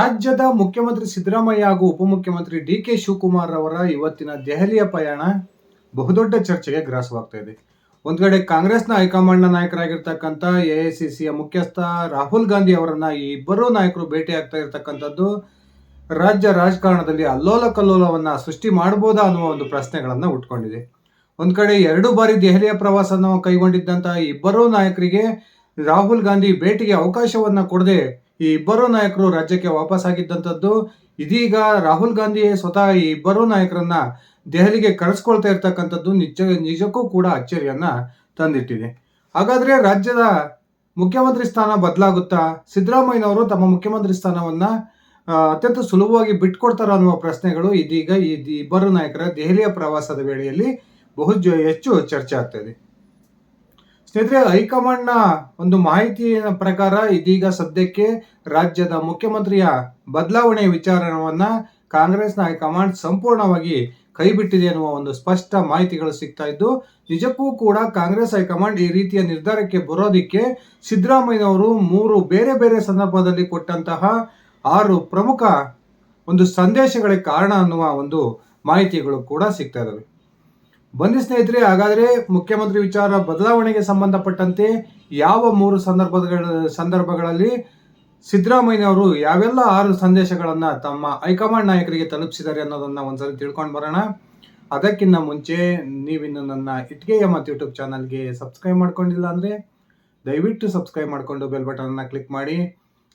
ರಾಜ್ಯದ ಮುಖ್ಯಮಂತ್ರಿ ಸಿದ್ದರಾಮಯ್ಯ ಹಾಗೂ ಉಪಮುಖ್ಯಮಂತ್ರಿ ಡಿ.ಕೆ. ಶಿವಕುಮಾರ್ ಅವರ ಇವತ್ತಿನ ದೆಹಲಿಯ ಪಯಣ ಬಹುದೊಡ್ಡ ಚರ್ಚೆಗೆ ಗ್ರಾಸವಾಗ್ತಾ ಇದೆ. ಒಂದ್ ಕಡೆ ಕಾಂಗ್ರೆಸ್ನ ಹೈಕಮಾಂಡ್ನ ನಾಯಕರಾಗಿರ್ತಕ್ಕಂಥ ಎಐಸಿಸಿಯ ಮುಖ್ಯಸ್ಥ ರಾಹುಲ್ ಗಾಂಧಿ ಅವರನ್ನ ಈ ಇಬ್ಬರೂ ನಾಯಕರು ಭೇಟಿ ಆಗ್ತಾ ಇರತಕ್ಕಂಥದ್ದು ರಾಜ್ಯ ರಾಜಕಾರಣದಲ್ಲಿ ಅಲ್ಲೋಲ ಕಲ್ಲೋಲವನ್ನ ಸೃಷ್ಟಿ ಮಾಡಬಹುದಾ ಅನ್ನುವ ಒಂದು ಪ್ರಶ್ನೆಗಳನ್ನ ಉಟ್ಕೊಂಡಿದೆ. ಒಂದ್ ಕಡೆ 2 ಬಾರಿ ದೆಹಲಿಯ ಪ್ರವಾಸನ ಕೈಗೊಂಡಿದ್ದಂತಹ ಇಬ್ಬರೂ ನಾಯಕರಿಗೆ ರಾಹುಲ್ ಗಾಂಧಿ ಭೇಟಿಗೆ ಅವಕಾಶವನ್ನ ಕೊಡದೆ ಈ ಇಬ್ಬರೂ ನಾಯಕರು ರಾಜ್ಯಕ್ಕೆ ವಾಪಸ್ ಆಗಿದ್ದಂಥದ್ದು. ಇದೀಗ ರಾಹುಲ್ ಗಾಂಧಿ ಸ್ವತಃ ಈ ಇಬ್ಬರೂ ನಾಯಕರನ್ನ ದೆಹಲಿಗೆ ಕರೆಸ್ಕೊಳ್ತಾ ಇರ್ತಕ್ಕಂಥದ್ದು ನಿಜಕ್ಕೂ ಕೂಡ ಅಚ್ಚರಿಯನ್ನ ತಂದಿಟ್ಟಿದೆ. ಹಾಗಾದ್ರೆ ರಾಜ್ಯದ ಮುಖ್ಯಮಂತ್ರಿ ಸ್ಥಾನ ಬದಲಾಗುತ್ತಾ? ಸಿದ್ದರಾಮಯ್ಯನವರು ತಮ್ಮ ಮುಖ್ಯಮಂತ್ರಿ ಸ್ಥಾನವನ್ನ ಅತ್ಯಂತ ಸುಲಭವಾಗಿ ಬಿಟ್ಕೊಡ್ತಾರ ಅನ್ನುವ ಪ್ರಶ್ನೆಗಳು ಇದೀಗ ಈ ಇಬ್ಬರು ನಾಯಕರ ದೆಹಲಿಯ ಪ್ರವಾಸದ ವೇಳೆಯಲ್ಲಿ ಹೆಚ್ಚು ಚರ್ಚೆ ಆಗ್ತಾ ಇದೆ. ಸ್ನೇಹಿತರೆ, ಹೈಕಮಾಂಡ್ನ ಒಂದು ಮಾಹಿತಿಯ ಪ್ರಕಾರ ಇದೀಗ ಸದ್ಯಕ್ಕೆ ರಾಜ್ಯದ ಮುಖ್ಯಮಂತ್ರಿಯ ಬದಲಾವಣೆ ವಿಚಾರವನ್ನ ಕಾಂಗ್ರೆಸ್ನ ಹೈಕಮಾಂಡ್ ಸಂಪೂರ್ಣವಾಗಿ ಕೈಬಿಟ್ಟಿದೆ ಅನ್ನುವ ಒಂದು ಸ್ಪಷ್ಟ ಮಾಹಿತಿಗಳು ಸಿಗ್ತಾ ಇದ್ದು, ನಿಜಕ್ಕೂ ಕೂಡ ಕಾಂಗ್ರೆಸ್ ಹೈಕಮಾಂಡ್ ಈ ರೀತಿಯ ನಿರ್ಧಾರಕ್ಕೆ ಬರೋದಿಕ್ಕೆ ಸಿದ್ದರಾಮಯ್ಯನವರು 3 ಬೇರೆ ಬೇರೆ ಸಂದರ್ಭದಲ್ಲಿ ಕೊಟ್ಟಂತಹ 6 ಪ್ರಮುಖ ಒಂದು ಸಂದೇಶಗಳೇ ಕಾರಣ ಅನ್ನುವ ಒಂದು ಮಾಹಿತಿಗಳು ಕೂಡ ಸಿಗ್ತಾ ಇದಾವೆ. ಬನ್ನಿ ಸ್ನೇಹಿತರೆ, ಹಾಗಾದ್ರೆ ಮುಖ್ಯಮಂತ್ರಿ ವಿಚಾರ ಬದಲಾವಣೆಗೆ ಸಂಬಂಧಪಟ್ಟಂತೆ ಯಾವ 3 ಸಂದರ್ಭಗಳಲ್ಲಿ ಸಿದ್ದರಾಮಯ್ಯನವರು ಯಾವೆಲ್ಲ 6 ಸಂದೇಶಗಳನ್ನ ತಮ್ಮ ಹೈಕಮಾಂಡ್ ನಾಯಕರಿಗೆ ತಲುಪಿಸಿದ್ದಾರೆ ಅನ್ನೋದನ್ನ ಒಂದ್ಸರಿ ತಿಳ್ಕೊಂಡು ಬರೋಣ. ಅದಕ್ಕಿಂತ ಮುಂಚೆ ನೀವಿನ್ನು ನನ್ನ ಇಟ್ಗೆಯ ಮತ್ತು ಯೂಟ್ಯೂಬ್ ಚಾನಲ್ಗೆ ಸಬ್ಸ್ಕ್ರೈಬ್ ಮಾಡ್ಕೊಂಡಿಲ್ಲ ಅಂದ್ರೆ ದಯವಿಟ್ಟು ಸಬ್ಸ್ಕ್ರೈಬ್ ಮಾಡ್ಕೊಂಡು ಬೆಲ್ ಬಟನ್ ಅನ್ನ ಕ್ಲಿಕ್ ಮಾಡಿ.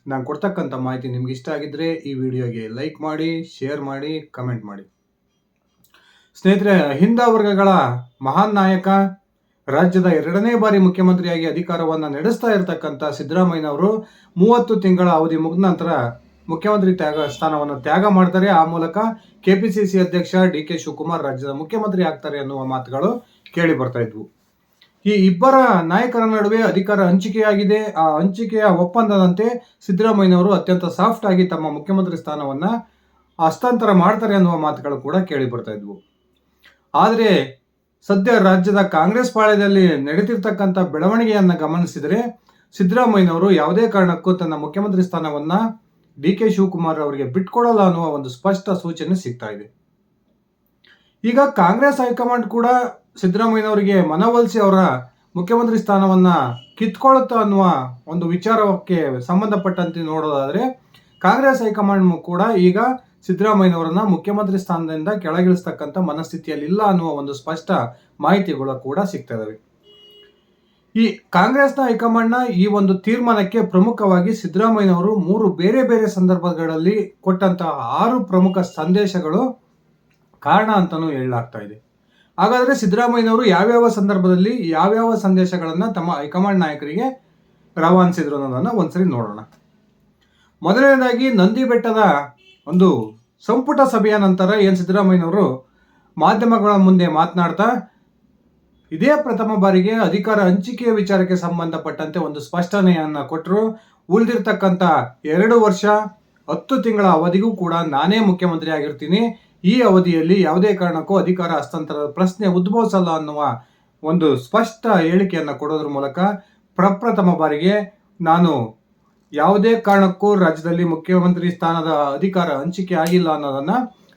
ನಾನು ಕೊಡ್ತಕ್ಕಂಥ ಮಾಹಿತಿ ನಿಮ್ಗೆ ಇಷ್ಟ ಆಗಿದ್ರೆ ಈ ವಿಡಿಯೋಗೆ ಲೈಕ್ ಮಾಡಿ, ಶೇರ್ ಮಾಡಿ, ಕಮೆಂಟ್ ಮಾಡಿ. ಸ್ನೇಹಿತರೆ, ಅಹಿಂದ ವರ್ಗಗಳ ಮಹಾನ್ ನಾಯಕ, ರಾಜ್ಯದ 2ನೇ ಬಾರಿ ಮುಖ್ಯಮಂತ್ರಿಯಾಗಿ ಅಧಿಕಾರವನ್ನ ನಡೆಸ್ತಾ ಇರತಕ್ಕಂಥ ಸಿದ್ದರಾಮಯ್ಯನವರು 30 ತಿಂಗಳ ಅವಧಿ ಮುಗಿದ ನಂತರ ಮುಖ್ಯಮಂತ್ರಿ ಸ್ಥಾನವನ್ನು ತ್ಯಾಗ ಮಾಡ್ತಾರೆ. ಆ ಮೂಲಕ ಕೆಪಿಸಿಸಿ ಅಧ್ಯಕ್ಷ ಡಿ.ಕೆ. ಶಿವಕುಮಾರ್ ರಾಜ್ಯದ ಮುಖ್ಯಮಂತ್ರಿ ಆಗ್ತಾರೆ ಅನ್ನುವ ಮಾತುಗಳು ಕೇಳಿ ಬರ್ತಾ ಇದ್ವು. ಈ ಇಬ್ಬರ ನಾಯಕರ ನಡುವೆ ಅಧಿಕಾರ ಹಂಚಿಕೆಯಾಗಿದೆ. ಆ ಹಂಚಿಕೆಯ ಒಪ್ಪಂದದಂತೆ ಸಿದ್ದರಾಮಯ್ಯನವರು ಅತ್ಯಂತ ಸಾಫ್ಟ್ ಆಗಿ ತಮ್ಮ ಮುಖ್ಯಮಂತ್ರಿ ಸ್ಥಾನವನ್ನ ಹಸ್ತಾಂತರ ಮಾಡ್ತಾರೆ ಅನ್ನುವ ಮಾತುಗಳು ಕೂಡ ಕೇಳಿ ಬರ್ತಾ ಇದ್ವು. ಆದರೆ ಸದ್ಯ ರಾಜ್ಯದ ಕಾಂಗ್ರೆಸ್ ಪಾಳ್ಯದಲ್ಲಿ ನಡೆದಿರ್ತಕ್ಕಂಥ ಬೆಳವಣಿಗೆಯನ್ನ ಗಮನಿಸಿದರೆ ಸಿದ್ದರಾಮಯ್ಯನವರು ಯಾವುದೇ ಕಾರಣಕ್ಕೂ ತನ್ನ ಮುಖ್ಯಮಂತ್ರಿ ಸ್ಥಾನವನ್ನ ಡಿ.ಕೆ. ಶಿವಕುಮಾರ್ ಅವರಿಗೆ ಬಿಟ್ಕೊಡಲ್ಲ ಅನ್ನುವ ಒಂದು ಸ್ಪಷ್ಟ ಸೂಚನೆ ಸಿಗ್ತಾ ಇದೆ. ಈಗ ಕಾಂಗ್ರೆಸ್ ಹೈಕಮಾಂಡ್ ಕೂಡ ಸಿದ್ದರಾಮಯ್ಯನವರಿಗೆ ಮನವೊಲಿಸಿ ಅವರ ಮುಖ್ಯಮಂತ್ರಿ ಸ್ಥಾನವನ್ನ ಕಿತ್ಕೊಳ್ಳುತ್ತಾ ಅನ್ನುವ ಒಂದು ವಿಚಾರಕ್ಕೆ ಸಂಬಂಧಪಟ್ಟಂತೆ ನೋಡೋದಾದ್ರೆ ಕಾಂಗ್ರೆಸ್ ಹೈಕಮಾಂಡ್ ಕೂಡ ಈಗ ಸಿದ್ದರಾಮಯ್ಯನವರನ್ನ ಮುಖ್ಯಮಂತ್ರಿ ಸ್ಥಾನದಿಂದ ಕೆಳಗಿಳಿಸ್ತಕ್ಕಂಥ ಮನಸ್ಥಿತಿಯಲ್ಲಿ ಇಲ್ಲ ಅನ್ನುವ ಒಂದು ಸ್ಪಷ್ಟ ಮಾಹಿತಿಗಳು ಕೂಡ ಸಿಗ್ತಾ ಇದಾವೆ. ಈ ಕಾಂಗ್ರೆಸ್ನ ಹೈಕಮಾಂಡ್ನ ಈ ಒಂದು ತೀರ್ಮಾನಕ್ಕೆ ಪ್ರಮುಖವಾಗಿ ಸಿದ್ದರಾಮಯ್ಯನವರು 3 ಬೇರೆ ಬೇರೆ ಸಂದರ್ಭಗಳಲ್ಲಿ ಕೊಟ್ಟಂತಹ 6 ಪ್ರಮುಖ ಸಂದೇಶಗಳು ಕಾರಣ ಅಂತಾನೂ ಹೇಳಲಾಗ್ತಾ ಇದೆ. ಹಾಗಾದ್ರೆ ಸಿದ್ದರಾಮಯ್ಯನವರು ಯಾವ್ಯಾವ ಸಂದರ್ಭದಲ್ಲಿ ಯಾವ್ಯಾವ ಸಂದೇಶಗಳನ್ನ ತಮ್ಮ ಹೈಕಮಾಂಡ್ ನಾಯಕರಿಗೆ ರವಾನಿಸಿದ್ರು ಅನ್ನೋದನ್ನ ಒಂದ್ಸರಿ ನೋಡೋಣ. ಮೊದಲನೇದಾಗಿ ನಂದಿ ಬೆಟ್ಟದ ಒಂದು ಸಂಪುಟ ಸಭೆಯ ನಂತರ ಸಿದ್ದರಾಮಯ್ಯನವರು ಮಾಧ್ಯಮಗಳ ಮುಂದೆ ಮಾತನಾಡ್ತಾ ಇದೇ ಪ್ರಥಮ ಬಾರಿಗೆ ಅಧಿಕಾರ ಹಂಚಿಕೆಯ ವಿಚಾರಕ್ಕೆ ಸಂಬಂಧಪಟ್ಟಂತೆ ಒಂದು ಸ್ಪಷ್ಟನೆಯನ್ನ ಕೊಟ್ಟರು. ಉಳಿದಿರ್ತಕ್ಕಂಥ 2 ವರ್ಷ 10 ತಿಂಗಳ ಅವಧಿಗೂ ಕೂಡ ನಾನೇ ಮುಖ್ಯಮಂತ್ರಿ ಆಗಿರ್ತೀನಿ. ಈ ಅವಧಿಯಲ್ಲಿ ಯಾವುದೇ ಕಾರಣಕ್ಕೂ ಅಧಿಕಾರ ಹಸ್ತಾಂತರದ ಪ್ರಶ್ನೆ ಉದ್ಭವಿಸಲ್ಲ ಅನ್ನುವ ಒಂದು ಸ್ಪಷ್ಟ ಹೇಳಿಕೆಯನ್ನ ಕೊಡೋದ್ರ ಮೂಲಕ ಪ್ರಪ್ರಥಮ ಬಾರಿಗೆ ನಾನು ಯಾವುದೇ ಕಾರಣಕ್ಕೂ ರಾಜ್ಯದಲ್ಲಿ ಮುಖ್ಯಮಂತ್ರಿ ಸ್ಥಾನದ ಅಧಿಕಾರ ಹಂಚಿಕೆ ಆಗಿಲ್ಲ ಅನ್ನೋದನ್ನ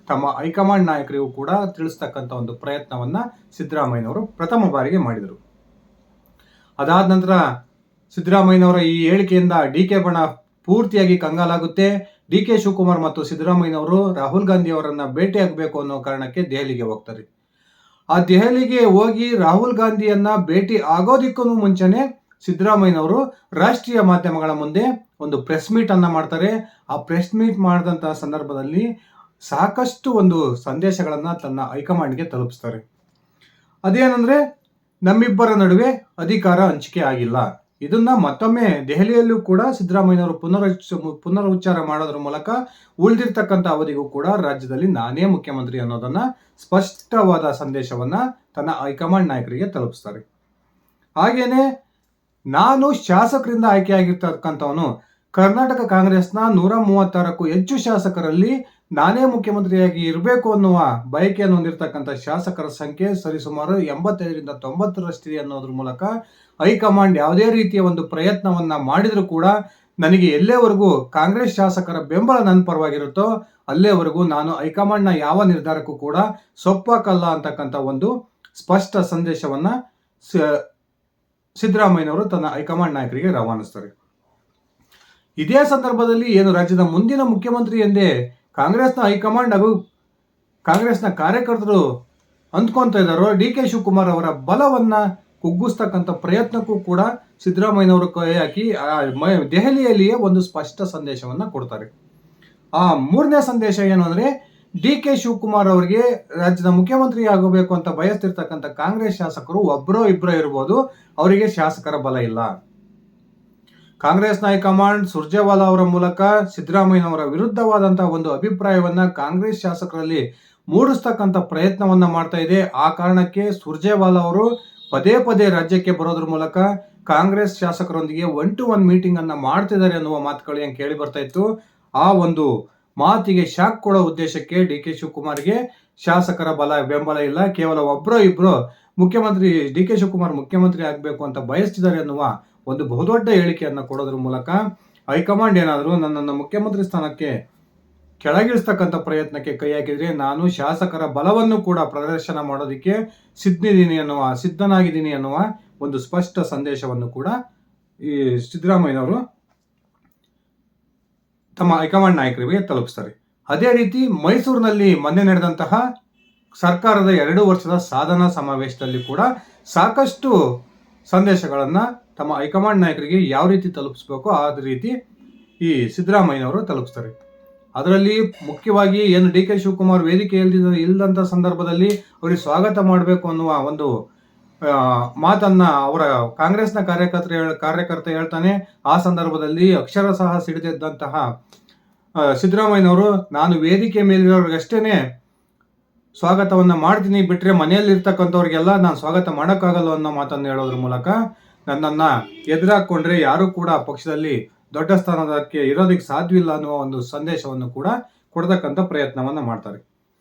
ತಮ್ಮ ಹೈಕಮಾಂಡ್ ನಾಯಕರಿಗೂ ಕೂಡ ತಿಳಿಸ್ತಕ್ಕಂಥ ಒಂದು ಪ್ರಯತ್ನವನ್ನ ಸಿದ್ದರಾಮಯ್ಯನವರು ಪ್ರಥಮ ಬಾರಿಗೆ ಮಾಡಿದರು. ಅದಾದ ನಂತರ ಸಿದ್ದರಾಮಯ್ಯನವರ ಈ ಹೇಳಿಕೆಯಿಂದ ಡಿ.ಕೆ. ಬಣ ಪೂರ್ತಿಯಾಗಿ ಕಂಗಾಲಾಗುತ್ತೆ. ಡಿ.ಕೆ. ಶಿವಕುಮಾರ್ ಮತ್ತು ಸಿದ್ದರಾಮಯ್ಯನವರು ರಾಹುಲ್ ಗಾಂಧಿ ಅವರನ್ನ ಭೇಟಿಯಾಗಬೇಕು ಅನ್ನೋ ಕಾರಣಕ್ಕೆ ದೆಹಲಿಗೆ ಹೋಗ್ತಾರೆ. ಆ ದೆಹಲಿಗೆ ಹೋಗಿ ರಾಹುಲ್ ಗಾಂಧಿಯನ್ನ ಭೇಟಿ ಆಗೋದಿಕ್ಕೂ ಮುಂಚೆನೆ ಸಿದ್ದರಾಮಯ್ಯನವರು ರಾಷ್ಟ್ರೀಯ ಮಾಧ್ಯಮಗಳ ಮುಂದೆ ಒಂದು ಪ್ರೆಸ್ ಮೀಟ್ ಅನ್ನ ಮಾಡ್ತಾರೆ. ಆ ಪ್ರೆಸ್ ಮೀಟ್ ಮಾಡಿದಂತಹ ಸಂದರ್ಭದಲ್ಲಿ ಸಾಕಷ್ಟು ಒಂದು ಸಂದೇಶಗಳನ್ನ ತನ್ನ ಹೈಕಮಾಂಡ್ಗೆ ತಲುಪಿಸ್ತಾರೆ. ಅದೇನಂದ್ರೆ, ನಮ್ಮಿಬ್ಬರ ನಡುವೆ ಅಧಿಕಾರ ಹಂಚಿಕೆ ಆಗಿಲ್ಲ. ಇದನ್ನ ಮತ್ತೊಮ್ಮೆ ದೆಹಲಿಯಲ್ಲೂ ಕೂಡ ಸಿದ್ದರಾಮಯ್ಯನವರು ಪುನರುಚ್ಚಾರ ಮಾಡೋದ್ರ ಮೂಲಕ ಉಳಿದಿರ್ತಕ್ಕಂಥ ಅವಧಿಗೂ ಕೂಡ ರಾಜ್ಯದಲ್ಲಿ ನಾನೇ ಮುಖ್ಯಮಂತ್ರಿ ಅನ್ನೋದನ್ನ ಸ್ಪಷ್ಟವಾದ ಸಂದೇಶವನ್ನ ತನ್ನ ಹೈಕಮಾಂಡ್ ನಾಯಕರಿಗೆ ತಲುಪಿಸ್ತಾರೆ. ಹಾಗೇನೆ ನಾನು ಶಾಸಕರಿಂದ ಆಯ್ಕೆಯಾಗಿರ್ತಕ್ಕಂಥವನು. ಕರ್ನಾಟಕ ಕಾಂಗ್ರೆಸ್ನ 136ಕ್ಕೂ ಹೆಚ್ಚು ಶಾಸಕರಲ್ಲಿ ನಾನೇ ಮುಖ್ಯಮಂತ್ರಿಯಾಗಿ ಇರಬೇಕು ಅನ್ನುವ ಬಯಕೆಯನ್ನು ಹೊಂದಿರತಕ್ಕಂಥ ಶಾಸಕರ ಸಂಖ್ಯೆ ಸರಿಸುಮಾರು 85ರಿಂದ 90ರಷ್ಟಿದೆ ಅನ್ನೋದ್ರ ಮೂಲಕ ಹೈಕಮಾಂಡ್ ಯಾವುದೇ ರೀತಿಯ ಒಂದು ಪ್ರಯತ್ನವನ್ನ ಮಾಡಿದ್ರು ಕೂಡ ನನಗೆ ಎಲ್ಲೇವರೆಗೂ ಕಾಂಗ್ರೆಸ್ ಶಾಸಕರ ಬೆಂಬಲ ನನ್ನ ಪರವಾಗಿರುತ್ತೋ ಅಲ್ಲೇವರೆಗೂ ನಾನು ಹೈಕಮಾಂಡ್ನ ಯಾವ ನಿರ್ಧಾರಕ್ಕೂ ಕೂಡ ಸೊಪ್ಪಾಕಲ್ಲ ಅಂತಕ್ಕಂಥ ಒಂದು ಸ್ಪಷ್ಟ ಸಂದೇಶವನ್ನ ಸಿದ್ದರಾಮಯ್ಯನವರು ತನ್ನ ಹೈಕಮಾಂಡ್ ನಾಯಕರಿಗೆ ರವಾನಿಸ್ತಾರೆ. ಇದೇ ಸಂದರ್ಭದಲ್ಲಿ ಏನು ರಾಜ್ಯದ ಮುಂದಿನ ಮುಖ್ಯಮಂತ್ರಿ ಎಂದೇ ಕಾಂಗ್ರೆಸ್ನ ಹೈಕಮಾಂಡ್ ಹಾಗೂ ಕಾಂಗ್ರೆಸ್ನ ಕಾರ್ಯಕರ್ತರು ಅಂದ್ಕೊಂತ ಇದ್ದಾರೋ ಡಿ.ಕೆ. ಶಿವಕುಮಾರ್ ಅವರ ಬಲವನ್ನ ಕುಗ್ಗಿಸ್ತಕ್ಕಂಥ ಪ್ರಯತ್ನಕ್ಕೂ ಕೂಡ ಸಿದ್ದರಾಮಯ್ಯನವರು ಕೈ ಹಾಕಿ ದೆಹಲಿಯಲ್ಲಿಯೇ ಒಂದು ಸ್ಪಷ್ಟ ಸಂದೇಶವನ್ನ ಕೊಡ್ತಾರೆ. ಆ ಮೂರನೇ ಸಂದೇಶ ಏನು ಅಂದ್ರೆ ಡಿ.ಕೆ. ಶಿವಕುಮಾರ್ ಅವರಿಗೆ ರಾಜ್ಯದ ಮುಖ್ಯಮಂತ್ರಿ ಆಗಬೇಕು ಅಂತ ಬಯಸ್ತಿರ್ತಕ್ಕಂಥ ಕಾಂಗ್ರೆಸ್ ಶಾಸಕರು ಒಬ್ಬರೋ ಇಬ್ಬರೋ ಇರ್ಬೋದು, ಅವರಿಗೆ ಶಾಸಕರ ಬಲ ಇಲ್ಲ. ಕಾಂಗ್ರೆಸ್ನ ಹೈಕಮಾಂಡ್ ಸುರ್ಜೇವಾಲಾ ಅವರ ಮೂಲಕ ಸಿದ್ದರಾಮಯ್ಯನವರ ವಿರುದ್ಧವಾದಂತಹ ಒಂದು ಅಭಿಪ್ರಾಯವನ್ನ ಕಾಂಗ್ರೆಸ್ ಶಾಸಕರಲ್ಲಿ ಮೂಡಿಸ್ತಕ್ಕಂಥ ಪ್ರಯತ್ನವನ್ನ ಮಾಡ್ತಾ ಇದೆ. ಆ ಕಾರಣಕ್ಕೆ ಸುರ್ಜೇವಾಲಾ ಅವರು ಪದೇ ಪದೇ ರಾಜ್ಯಕ್ಕೆ ಬರೋದ್ರ ಮೂಲಕ ಕಾಂಗ್ರೆಸ್ ಶಾಸಕರೊಂದಿಗೆ 1-to-1 ಮೀಟಿಂಗ್ ಅನ್ನ ಮಾಡ್ತಿದ್ದಾರೆ ಅನ್ನುವ ಮಾತುಗಳು ಏನು ಕೇಳಿ ಬರ್ತಾ ಇತ್ತು. ಆ ಒಂದು ಮಾತಿಗೆ ಶಾಕ್ ಕೊಡೋ ಉದ್ದೇಶಕ್ಕೆ ಡಿ.ಕೆ. ಶಿವಕುಮಾರ್ಗೆ ಶಾಸಕರ ಬೆಂಬಲ ಇಲ್ಲ, ಕೇವಲ ಒಬ್ಬರೋ ಇಬ್ಬರು ಮುಖ್ಯಮಂತ್ರಿ ಡಿ.ಕೆ. ಶಿವಕುಮಾರ್ ಮುಖ್ಯಮಂತ್ರಿ ಆಗಬೇಕು ಅಂತ ಬಯಸ್ತಿದ್ದಾರೆ ಅನ್ನುವ ಒಂದು ಬಹುದೊಡ್ಡ ಹೇಳಿಕೆಯನ್ನು ಕೊಡೋದ್ರ ಮೂಲಕ ಹೈಕಮಾಂಡ್ ಏನಾದರೂ ನನ್ನನ್ನು ಮುಖ್ಯಮಂತ್ರಿ ಸ್ಥಾನಕ್ಕೆ ಕೆಳಗಿಳಿಸ್ತಕ್ಕಂಥ ಪ್ರಯತ್ನಕ್ಕೆ ಕೈ ಹಾಕಿದ್ರೆ ನಾನು ಶಾಸಕರ ಬಲವನ್ನು ಕೂಡ ಪ್ರದರ್ಶನ ಮಾಡೋದಕ್ಕೆ ಸಿದ್ಧನಾಗಿದ್ದೀನಿ ಅನ್ನುವ ಒಂದು ಸ್ಪಷ್ಟ ಸಂದೇಶವನ್ನು ಕೂಡ ಈ ಸಿದ್ದರಾಮಯ್ಯನವರು ತಮ್ಮ ಹೈಕಮಾಂಡ್ ನಾಯಕರಿಗೆ ತಲುಪಿಸ್ತಾರೆ. ಅದೇ ರೀತಿ ಮೈಸೂರಿನಲ್ಲಿ ಮೊನ್ನೆ ನಡೆದಂತಹ ಸರ್ಕಾರದ 2 ವರ್ಷದ ಸಾಧನಾ ಸಮಾವೇಶದಲ್ಲಿ ಕೂಡ ಸಾಕಷ್ಟು ಸಂದೇಶಗಳನ್ನ ತಮ್ಮ ಹೈಕಮಾಂಡ್ ನಾಯಕರಿಗೆ ಯಾವ ರೀತಿ ತಲುಪಿಸ್ಬೇಕೋ ಆ ರೀತಿ ಈ ಸಿದ್ದರಾಮಯ್ಯನವರು ತಲುಪಿಸ್ತಾರೆ. ಅದರಲ್ಲಿ ಮುಖ್ಯವಾಗಿ ಏನು ಡಿ.ಕೆ. ಶಿವಕುಮಾರ್ ವೇದಿಕೆ ಇಲ್ಲದಂತ ಸಂದರ್ಭದಲ್ಲಿ ಅವರಿಗೆ ಸ್ವಾಗತ ಮಾಡಬೇಕು ಅನ್ನುವ ಒಂದು ಮಾತನ್ನ ಅವರ ಕಾಂಗ್ರೆಸ್ನ ಕಾರ್ಯಕರ್ತ ಹೇಳ್ತಾನೆ. ಆ ಸಂದರ್ಭದಲ್ಲಿ ಅಕ್ಷರಶಃ ಸಿಡಿದಿದ್ದಂತಹ ಸಿದ್ದರಾಮಯ್ಯನವರು ನಾನು ವೇದಿಕೆ ಮೇಲಿರೋರಿಗಷ್ಟೇನೆ ಸ್ವಾಗತವನ್ನ ಮಾಡ್ತೀನಿ, ಬಿಟ್ರೆ ಮನೆಯಲ್ಲಿ ಇರ್ತಕ್ಕಂಥವ್ರಿಗೆಲ್ಲ ನಾನು ಸ್ವಾಗತ ಮಾಡೋಕ್ಕಾಗಲ್ಲ ಅನ್ನೋ ಮಾತನ್ನು ಹೇಳೋದ್ರ ಮೂಲಕ ನನ್ನನ್ನ ಎದುರಾಕೊಂಡ್ರೆ ಯಾರು ಕೂಡ ಪಕ್ಷದಲ್ಲಿ ದೊಡ್ಡ ಸ್ಥಾನಕ್ಕೆ ಇರೋದಕ್ಕೆ ಸಾಧ್ಯವಿಲ್ಲ ಅನ್ನುವ ಒಂದು ಸಂದೇಶವನ್ನು ಕೂಡ ಕೊಡ್ತಕ್ಕಂಥ ಪ್ರಯತ್ನವನ್ನ ಮಾಡ್ತಾರೆ.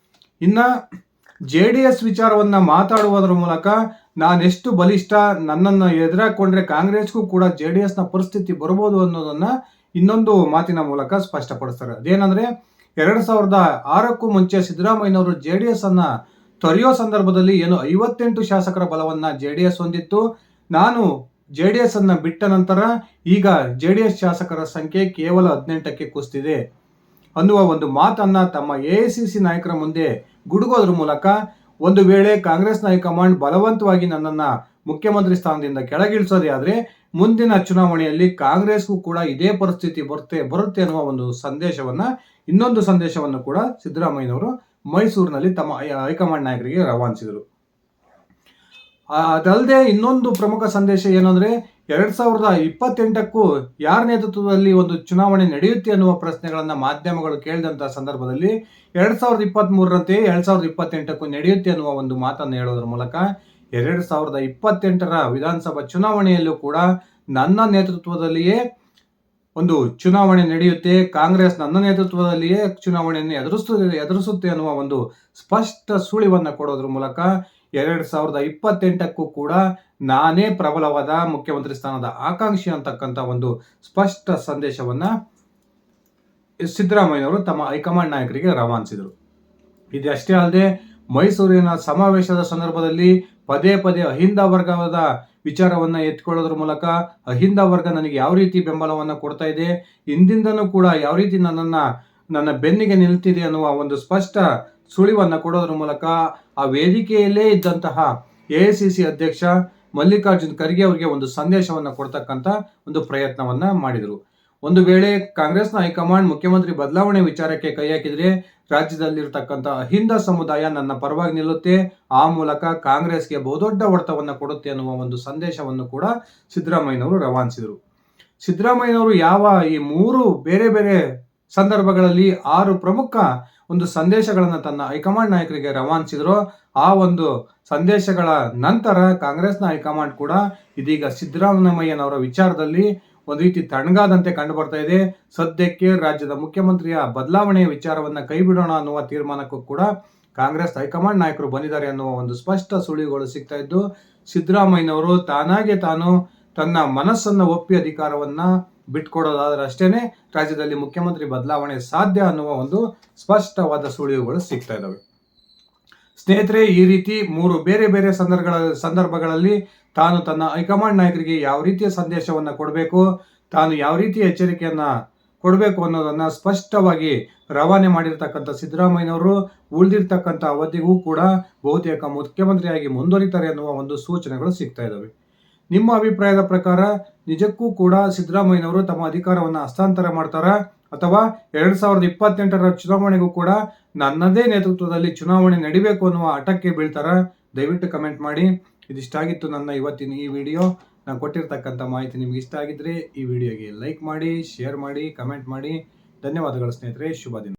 ಇನ್ನ JDS ವಿಚಾರವನ್ನ ಮಾತಾಡುವುದರ ಮೂಲಕ ನಾನೆಷ್ಟು ಬಲಿಷ್ಠ, ನನ್ನನ್ನು ಎದುರಾಕೊಂಡ್ರೆ ಕಾಂಗ್ರೆಸ್ಗೂ ಕೂಡ JDSನ ಪರಿಸ್ಥಿತಿ ಬರ್ಬೋದು ಅನ್ನೋದನ್ನ ಇನ್ನೊಂದು ಮಾತಿನ ಮೂಲಕ ಸ್ಪಷ್ಟಪಡಿಸ್ತಾರೆ. ಅದೇನಂದ್ರೆ 2006ಕ್ಕೂ ಮುಂಚೆ ಸಿದ್ದರಾಮಯ್ಯನವರು JDS ಅನ್ನ ತೊರೆಯೋ ಸಂದರ್ಭದಲ್ಲಿ ಏನು 58 ಶಾಸಕರ ಬಲವನ್ನ JDS ಹೊಂದಿತ್ತು. ನಾನು JDS ಅನ್ನ ಬಿಟ್ಟ ನಂತರ ಈಗ JDS ಶಾಸಕರ ಸಂಖ್ಯೆ ಕೇವಲ 18ಕ್ಕೆ ಕುಸಿದಿದೆ ಅನ್ನುವ ಒಂದು ಮಾತನ್ನ ತಮ್ಮ AICC ನಾಯಕರ ಮುಂದೆ ಗುಡುಗೋದ್ರ ಮೂಲಕ ಒಂದು ವೇಳೆ ಕಾಂಗ್ರೆಸ್ನ ಹೈಕಮಾಂಡ್ ಬಲವಂತವಾಗಿ ನನ್ನನ್ನ ಮುಖ್ಯಮಂತ್ರಿ ಸ್ಥಾನದಿಂದ ಕೆಳಗಿಳಿಸೋದೇ ಆದ್ರೆ ಮುಂದಿನ ಚುನಾವಣೆಯಲ್ಲಿ ಕಾಂಗ್ರೆಸ್ಗೂ ಕೂಡ ಇದೇ ಪರಿಸ್ಥಿತಿ ಬರುತ್ತೆ ಅನ್ನುವ ಒಂದು ಇನ್ನೊಂದು ಸಂದೇಶವನ್ನು ಕೂಡ ಸಿದ್ದರಾಮಯ್ಯನವರು ಮೈಸೂರಿನಲ್ಲಿ ತಮ್ಮ ಹೈಕಮಾಂಡ್ ನಾಯಕರಿಗೆ ರವಾನಿಸಿದರು. ಅದಲ್ಲದೆ ಇನ್ನೊಂದು ಪ್ರಮುಖ ಸಂದೇಶ ಏನಂದ್ರೆ 2028ಕ್ಕೂ ಯಾರ ನೇತೃತ್ವದಲ್ಲಿ ಒಂದು ಚುನಾವಣೆ ನಡೆಯುತ್ತೆ ಅನ್ನುವ ಪ್ರಶ್ನೆಗಳನ್ನ ಮಾಧ್ಯಮಗಳು ಕೇಳಿದಂತಹ ಸಂದರ್ಭದಲ್ಲಿ 2023ರಂತೆ 2028ಕ್ಕೂ ನಡೆಯುತ್ತೆ ಅನ್ನುವ ಒಂದು ಮಾತನ್ನು ಹೇಳೋದ್ರ ಮೂಲಕ 2028ರ ವಿಧಾನಸಭಾ ಚುನಾವಣೆಯಲ್ಲೂ ಕೂಡ ನನ್ನ ನೇತೃತ್ವದಲ್ಲಿಯೇ ಒಂದು ಚುನಾವಣೆ ನಡೆಯುತ್ತೆ, ಕಾಂಗ್ರೆಸ್ ನನ್ನ ನೇತೃತ್ವದಲ್ಲಿಯೇ ಚುನಾವಣೆಯನ್ನು ಎದುರಿಸುತ್ತೆ ಅನ್ನುವ ಒಂದು ಸ್ಪಷ್ಟ ಸುಳಿವನ್ನ ಕೊಡೋದ್ರ ಮೂಲಕ 2028ಕ್ಕೂ ಕೂಡ ನಾನೇ ಪ್ರಬಲವಾದ ಮುಖ್ಯಮಂತ್ರಿ ಸ್ಥಾನದ ಆಕಾಂಕ್ಷಿ ಅಂತಕ್ಕಂಥ ಒಂದು ಸ್ಪಷ್ಟ ಸಂದೇಶವನ್ನ ಸಿದ್ದರಾಮಯ್ಯನವರು ತಮ್ಮ ಹೈಕಮಾಂಡ್ ನಾಯಕರಿಗೆ ರವಾನಿಸಿದರು. ಇದಷ್ಟೇ ಅಲ್ಲದೆ ಮೈಸೂರಿನ ಸಮಾವೇಶದ ಸಂದರ್ಭದಲ್ಲಿ ಪದೇ ಪದೇ ಅಹಿಂದ ವರ್ಗದ ವಿಚಾರವನ್ನ ಎತ್ಕೊಳ್ಳೋದ್ರ ಮೂಲಕ ಅಹಿಂದ ವರ್ಗ ನನಗೆ ಯಾವ ರೀತಿ ಬೆಂಬಲವನ್ನ ಕೊಡ್ತಾ ಇದೆ, ಹಿಂದಿಂದನೂ ಕೂಡ ಯಾವ ರೀತಿ ನನ್ನ ಬೆನ್ನಿಗೆ ನಿಲ್ತಿದೆ ಅನ್ನುವ ಒಂದು ಸ್ಪಷ್ಟ ಸುಳಿವನ್ನ ಕೊಡೋದ್ರ ಮೂಲಕ ಆ ವೇದಿಕೆಯಲ್ಲೇ ಇದ್ದಂತಹ AICC ಅಧ್ಯಕ್ಷ ಮಲ್ಲಿಕಾರ್ಜುನ್ ಖರ್ಗೆ ಅವರಿಗೆ ಒಂದು ಸಂದೇಶವನ್ನ ಕೊಡ್ತಕ್ಕಂಥ ಒಂದು ಪ್ರಯತ್ನವನ್ನ ಮಾಡಿದರು. ಒಂದು ವೇಳೆ ಕಾಂಗ್ರೆಸ್ನ ಹೈಕಮಾಂಡ್ ಮುಖ್ಯಮಂತ್ರಿ ಬದಲಾವಣೆ ವಿಚಾರಕ್ಕೆ ಕೈ ಹಾಕಿದ್ರೆ ರಾಜ್ಯದಲ್ಲಿರ್ತಕ್ಕಂಥ ಅಹಿಂದ ಸಮುದಾಯ ನನ್ನ ಪರವಾಗಿ ನಿಲ್ಲುತ್ತೆ, ಆ ಮೂಲಕ ಕಾಂಗ್ರೆಸ್ಗೆ ಬಹುದೊಡ್ಡ ಹೊಡೆತವನ್ನ ಕೊಡುತ್ತೆ ಅನ್ನುವ ಒಂದು ಸಂದೇಶವನ್ನು ಕೂಡ ಸಿದ್ದರಾಮಯ್ಯನವರು ರವಾನಿಸಿದರು. ಸಿದ್ದರಾಮಯ್ಯನವರು ಈ 3 ಬೇರೆ ಬೇರೆ ಸಂದರ್ಭಗಳಲ್ಲಿ 6 ಪ್ರಮುಖ ಒಂದು ಸಂದೇಶಗಳನ್ನ ತನ್ನ ಹೈಕಮಾಂಡ್ ನಾಯಕರಿಗೆ ರವಾನಿಸಿದ್ರು. ಆ ಒಂದು ಸಂದೇಶಗಳ ನಂತರ ಕಾಂಗ್ರೆಸ್ನ ಹೈಕಮಾಂಡ್ ಕೂಡ ಇದೀಗ ಸಿದ್ದರಾಮಯ್ಯನವರ ವಿಚಾರದಲ್ಲಿ ಒಂದು ರೀತಿ ತಣ್ಣಗಾದಂತೆ ಕಂಡು ಬರ್ತಾ ಇದೆ. ಸದ್ಯಕ್ಕೆ ರಾಜ್ಯದ ಮುಖ್ಯಮಂತ್ರಿಯ ಬದಲಾವಣೆಯ ವಿಚಾರವನ್ನ ಕೈ ಬಿಡೋಣ ಅನ್ನುವ ತೀರ್ಮಾನಕ್ಕೂ ಕೂಡ ಕಾಂಗ್ರೆಸ್ ಹೈಕಮಾಂಡ್ ನಾಯಕರು ಬಂದಿದ್ದಾರೆ ಅನ್ನುವ ಒಂದು ಸ್ಪಷ್ಟ ಸುಳಿವುಗಳು ಸಿಗ್ತಾ ಇದ್ದು, ಸಿದ್ದರಾಮಯ್ಯನವರು ತಾನಾಗೆ ತಾನು ತನ್ನ ಮನಸ್ಸನ್ನ ಒಪ್ಪಿ ಅಧಿಕಾರವನ್ನ ಬಿಟ್ಕೊಡೋದಾದ್ರೆ ಅಷ್ಟೇನೆ ರಾಜ್ಯದಲ್ಲಿ ಮುಖ್ಯಮಂತ್ರಿ ಬದಲಾವಣೆ ಸಾಧ್ಯ ಅನ್ನುವ ಒಂದು ಸ್ಪಷ್ಟವಾದ ಸುಳಿವುಗಳು ಸಿಗ್ತಾ ಇದ್ದಾವೆ. ಸ್ನೇಹಿತರೆ, ಈ ರೀತಿ 3 ಬೇರೆ ಬೇರೆ ಸಂದರ್ಭಗಳಲ್ಲಿ ತಾನು ತನ್ನ ಹೈಕಮಾಂಡ್ ನಾಯಕರಿಗೆ ಯಾವ ರೀತಿಯ ಸಂದೇಶವನ್ನ ಕೊಡಬೇಕು, ತಾನು ಯಾವ ರೀತಿಯ ಎಚ್ಚರಿಕೆಯನ್ನ ಕೊಡಬೇಕು ಅನ್ನೋದನ್ನ ಸ್ಪಷ್ಟವಾಗಿ ರವಾನೆ ಮಾಡಿರ್ತಕ್ಕಂಥ ಸಿದ್ದರಾಮಯ್ಯನವರು ಉಳಿದಿರ್ತಕ್ಕಂಥ ಅವಧಿಗೂ ಕೂಡ ಬಹುತೇಕ ಮುಖ್ಯಮಂತ್ರಿಯಾಗಿ ಮುಂದುವರಿತಾರೆ ಅನ್ನುವ ಒಂದು ಸೂಚನೆಗಳು ಸಿಗ್ತಾ ಇದ್ದಾವೆ. ನಿಮ್ಮ ಅಭಿಪ್ರಾಯದ ಪ್ರಕಾರ ನಿಜಕ್ಕೂ ಕೂಡ ಸಿದ್ದರಾಮಯ್ಯನವರು ತಮ್ಮ ಅಧಿಕಾರವನ್ನು ಹಸ್ತಾಂತರ ಮಾಡ್ತಾರಾ, ಅಥವಾ 2028ರ ಚುನಾವಣೆಗೂ ಕೂಡ ನನ್ನದೇ ನೇತೃತ್ವದಲ್ಲಿ ಚುನಾವಣೆ ನಡಿಬೇಕು ಅನ್ನುವ ಹಠಕ್ಕೆ ಬೀಳ್ತಾರಾ? ದಯವಿಟ್ಟು ಕಮೆಂಟ್ ಮಾಡಿ. ಇದಿಷ್ಟಾಗಿತ್ತು ನನ್ನ ಇವತ್ತಿನ ಈ ವಿಡಿಯೋ. ನಾನು ಕೊಟ್ಟಿರ್ತಕ್ಕಂಥ ಮಾಹಿತಿ ನಿಮ್ಗೆ ಇಷ್ಟ ಆಗಿದ್ರೆ ಈ ವಿಡಿಯೋಗೆ ಲೈಕ್ ಮಾಡಿ, ಶೇರ್ ಮಾಡಿ, ಕಮೆಂಟ್ ಮಾಡಿ. ಧನ್ಯವಾದಗಳು ಸ್ನೇಹಿತರೆ. ಶುಭ ದಿನ.